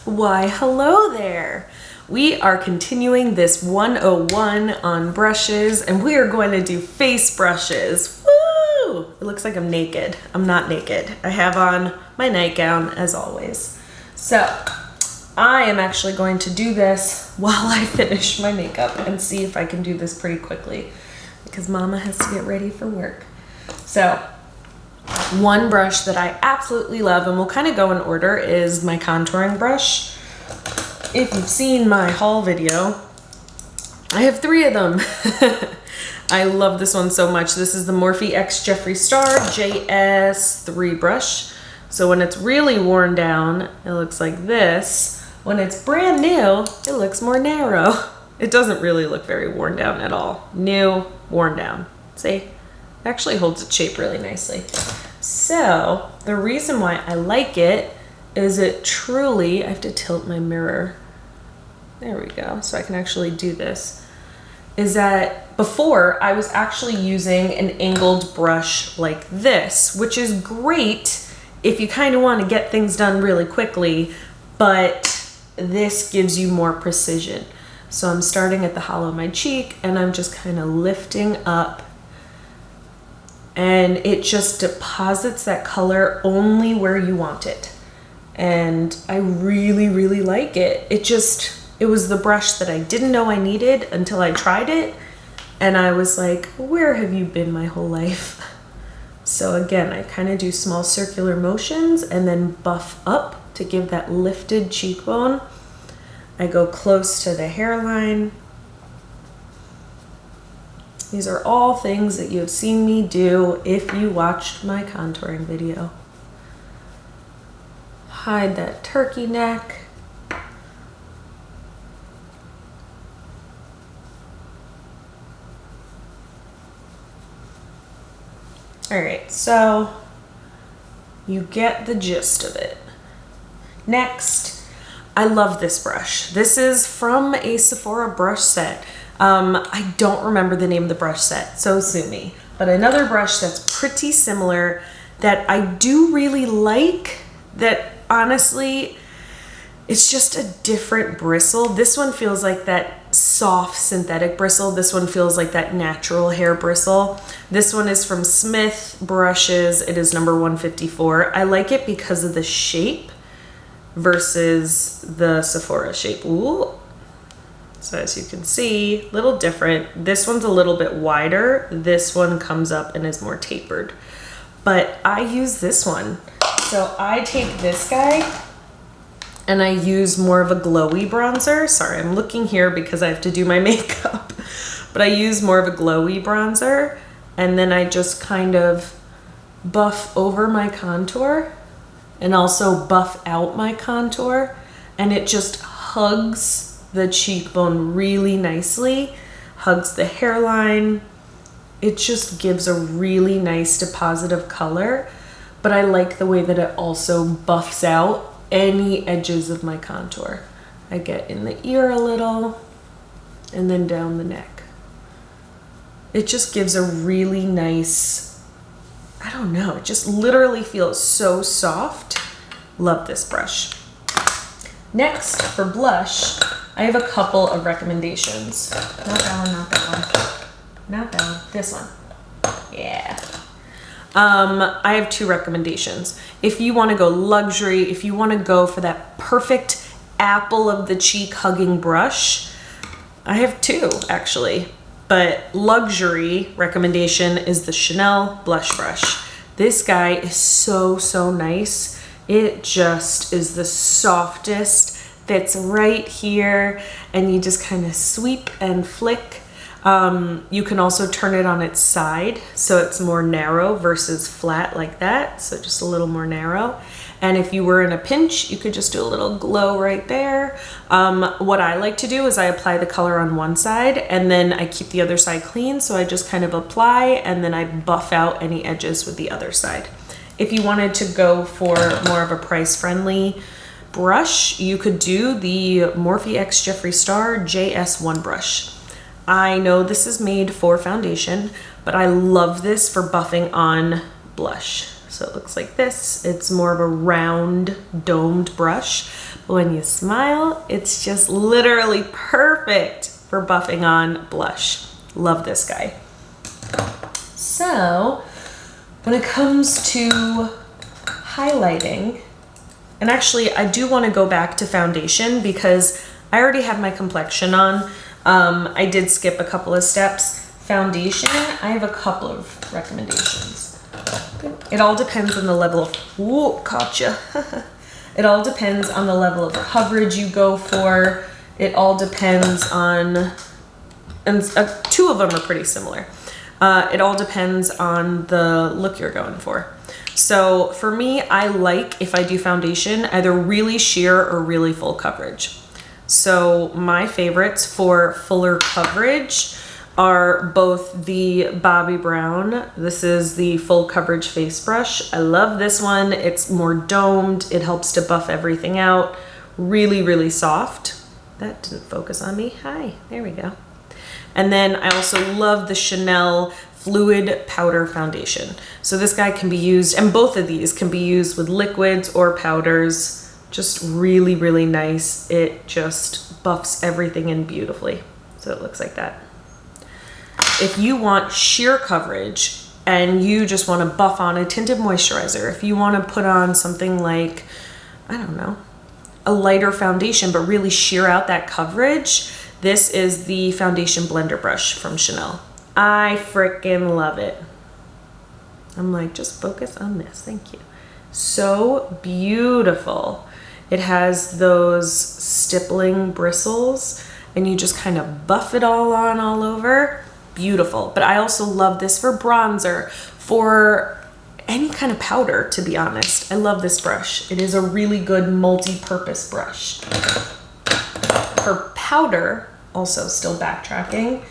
Why, hello there. We are continuing this 101 on brushes, and we are going to do face brushes. Woo! It looks like I'm naked. I'm not naked. I have on my nightgown as always. So I am actually going to do this while I finish my makeup and see if I can do this pretty quickly because Mama has to get ready for work. So one brush that I absolutely love, and we'll kind of go in order, is my contouring brush. If you've seen my haul video, I have 3 of them. I love this one so much. This is the Morphe X Jeffree Star JS3 brush. So when it's really worn down, it looks like this. When it's brand new, it looks more narrow. It doesn't really look very worn down at all. New, worn down. See? It actually holds its shape really nicely. So the reason why I like it is it truly, I have to tilt my mirror. There we go, so I can actually do this. Is that before I was actually using an angled brush like this, which is great if you kind of want to get things done really quickly, but this gives you more precision. So I'm starting at the hollow of my cheek and I'm just kind of lifting up, and it just deposits that color only where you want it. And I really, really like it. It was the brush that I didn't know I needed until I tried it. And I was like, where have you been my whole life? So again, I kind of do small circular motions and then buff up to give that lifted cheekbone. I go close to the hairline. These are all things that you have seen me do if you watched my contouring video. Hide that turkey neck. All right, so you get the gist of it. Next, I love this brush. This is from a Sephora brush set. I don't remember the name of the brush set, so sue me. But another brush that's pretty similar that I do really like, that honestly, it's just a different bristle. This one feels like that soft synthetic bristle. This one feels like that natural hair bristle. This one is from Smith Brushes. It is number 154. I like it because of the shape versus the Sephora shape. Ooh. So as you can see, a little different. This one's a little bit wider. This one comes up and is more tapered. But I use this one. So I take this guy and I use more of a glowy bronzer. Sorry, I'm looking here because I have to do my makeup. But I use more of a glowy bronzer, and then I just kind of buff over my contour and also buff out my contour, and it just hugs the cheekbone really nicely, hugs the hairline. It just gives a really nice deposit of color, but I like the way that it also buffs out any edges of my contour. I get in the ear a little and then down the neck. It just gives a really nice, I don't know, it just literally feels so soft. Love this brush. Next, for blush, I have a couple of recommendations. Not that one, not that one. Not that one, this one. Yeah. I have 2 recommendations. If you want to go luxury, if you want to go for that perfect apple of the cheek hugging brush, I have 2 actually. But luxury recommendation is the Chanel blush brush. This guy is so, so nice. It just is the softest, fits right here, and you just kind of sweep and flick. You can also turn it on its side so it's more narrow versus flat like that, so just a little more narrow. And if you were in a pinch, you could just do a little glow right there. What I like to do is I apply the color on one side and then I keep the other side clean, so I just kind of apply and then I buff out any edges with the other side. If you wanted to go for more of a price-friendly brush, you could do the Morphe X Jeffree Star JS1 brush. I know this is made for foundation, but I love this for buffing on blush. So it looks like this. It's more of a round domed brush. But when you smile, it's just literally perfect for buffing on blush. Love this guy. So when it comes to highlighting, and actually I do want to go back to foundation because I already have my complexion on. I did skip a couple of steps. Foundation, I have a couple of recommendations. It all depends on the level of, whoa, caught ya. It all depends on the level of coverage you go for. It all depends on, and two of them are pretty similar. It all depends on the look you're going for. So for me, I like, if I do foundation, either really sheer or really full coverage. So my favorites for fuller coverage are both the Bobbi Brown. This is the full coverage face brush. I love this one. It's more domed. It helps to buff everything out. Really, really soft. That didn't focus on me. Hi, there we go. And then I also love the Chanel Fluid Powder Foundation. So this guy can be used, and both of these can be used with liquids or powders. Just really, really nice. It just buffs everything in beautifully. So it looks like that. If you want sheer coverage and you just want to buff on a tinted moisturizer, if you want to put on something like, I don't know, a lighter foundation, but really sheer out that coverage, this is the foundation blender brush from Chanel. I freaking love it. I'm like, just focus on this. Thank you. So beautiful. It has those stippling bristles and you just kind of buff it all on all over. Beautiful. But I also love this for bronzer, for any kind of powder, to be honest. I love this brush. It is a really good multi-purpose brush. For powder, also still backtracking,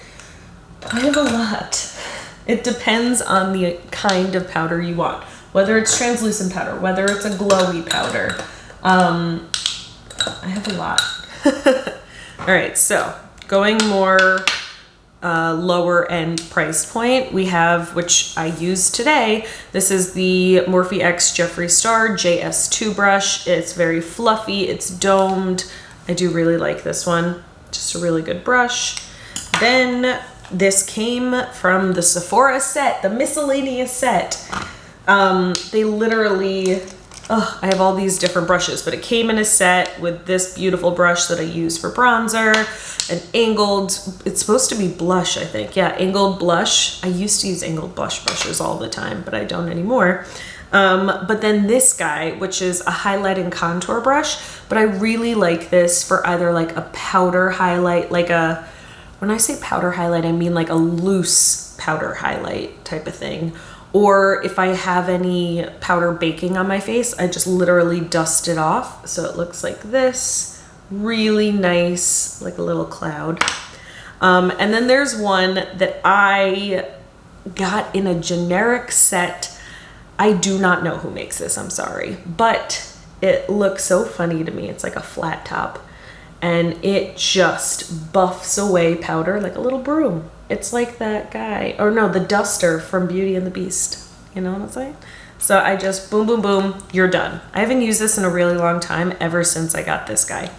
I have a lot. It depends on the kind of powder you want, whether it's translucent powder, whether it's a glowy powder. I have a lot. All right, so going more lower end price point, we have, which I use today, this is the Morphe X Jeffree Star JS2 brush. It's very fluffy, it's domed. I do really like this one. Just a really good brush. Then this came from the Sephora set, the miscellaneous set. They literally, I have all these different brushes, but it came in a set with this beautiful brush that I use for bronzer, an angled, it's supposed to be blush, I think. Yeah, angled blush. I used to use angled blush brushes all the time, but I don't anymore. But then this guy, which is a highlight and contour brush, but I really like this for either like a powder highlight, like a, when I say powder highlight, I mean like a loose powder highlight type of thing. Or if I have any powder baking on my face, I just literally dust it off. So it looks like this, really nice, like a little cloud. And then there's one that I got in a generic set. I do not know who makes this, I'm sorry, but it looks so funny to me. It's like a flat top and it just buffs away powder like a little broom. It's like that guy, or no, the duster from Beauty and the Beast. You know what I'm saying? So I just boom, boom, boom, you're done. I haven't used this in a really long time, ever since I got this guy.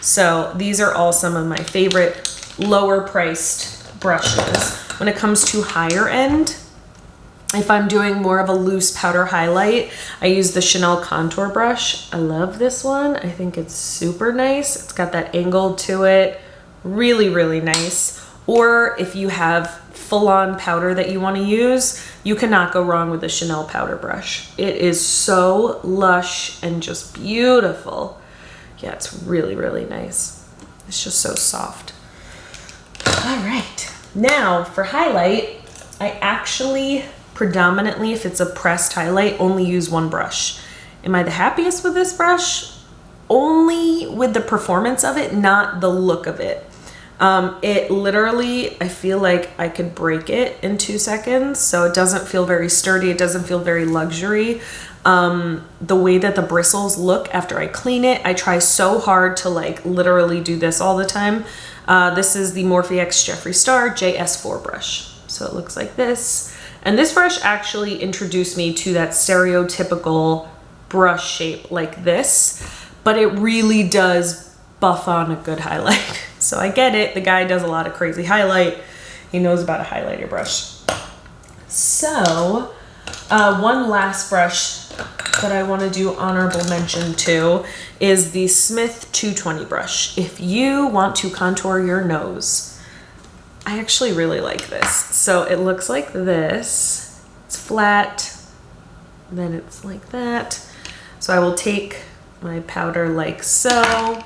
So these are all some of my favorite lower priced brushes. When it comes to higher end, if I'm doing more of a loose powder highlight, I use the Chanel contour brush. I love this one. I think it's super nice. It's got that angle to it. Really, really nice. Or if you have full-on powder that you want to use, you cannot go wrong with the Chanel powder brush. It is so lush and just beautiful. Yeah, it's really, really nice. It's just so soft. All right, now for highlight, I actually predominantly, if it's a pressed highlight, only use one brush. Am I the happiest with this brush? Only with the performance of it, not the look of it. It literally, I feel like I could break it in 2 seconds, so it doesn't feel very sturdy, it doesn't feel very luxury. The way that the bristles look after I clean it, I try so hard to like literally do this all the time. This is the Morphe X Jeffree Star JS4 brush. So it looks like this. And this brush actually introduced me to that stereotypical brush shape like this. but it really does buff on a good highlight. So I get it. The guy does a lot of crazy highlight. He knows about a highlighter brush. So one last brush that I want to do honorable mention to is the Smith 220 brush. If you want to contour your nose, I actually really like this. So it looks like this. It's flat, then it's like that. So I will take my powder like so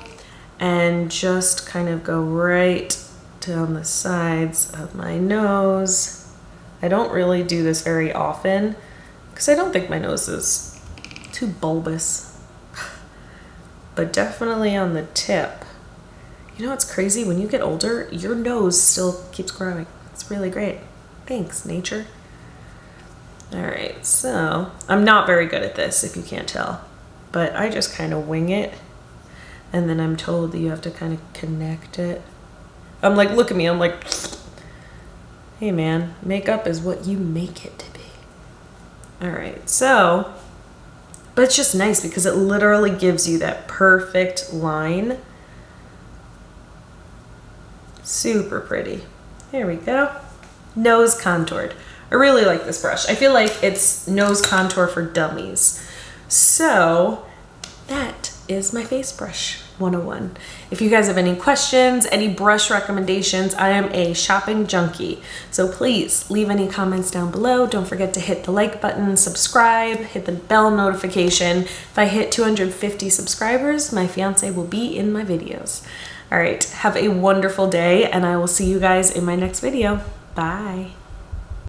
and just kind of go right down the sides of my nose. I don't really do this very often because I don't think my nose is too bulbous, but definitely on the tip. You know what's crazy? When you get older, your nose still keeps growing. It's really great. Thanks, nature. All right, so I'm not very good at this if you can't tell, but I just kind of wing it. And then I'm told that you have to kind of connect it. I'm like, look at me. I'm like, hey man, makeup is what you make it to be. All right, so, but it's just nice because it literally gives you that perfect line. Super pretty. There we go. Nose contoured. I really like this brush. I feel like it's nose contour for dummies. So that is my face brush 101. If you guys have any questions, any brush recommendations, I am a shopping junkie. So please leave any comments down below. Don't forget to hit the like button, subscribe, hit the bell notification. If I hit 250 subscribers, my fiance will be in my videos. All right, have a wonderful day, and I will see you guys in my next video. Bye.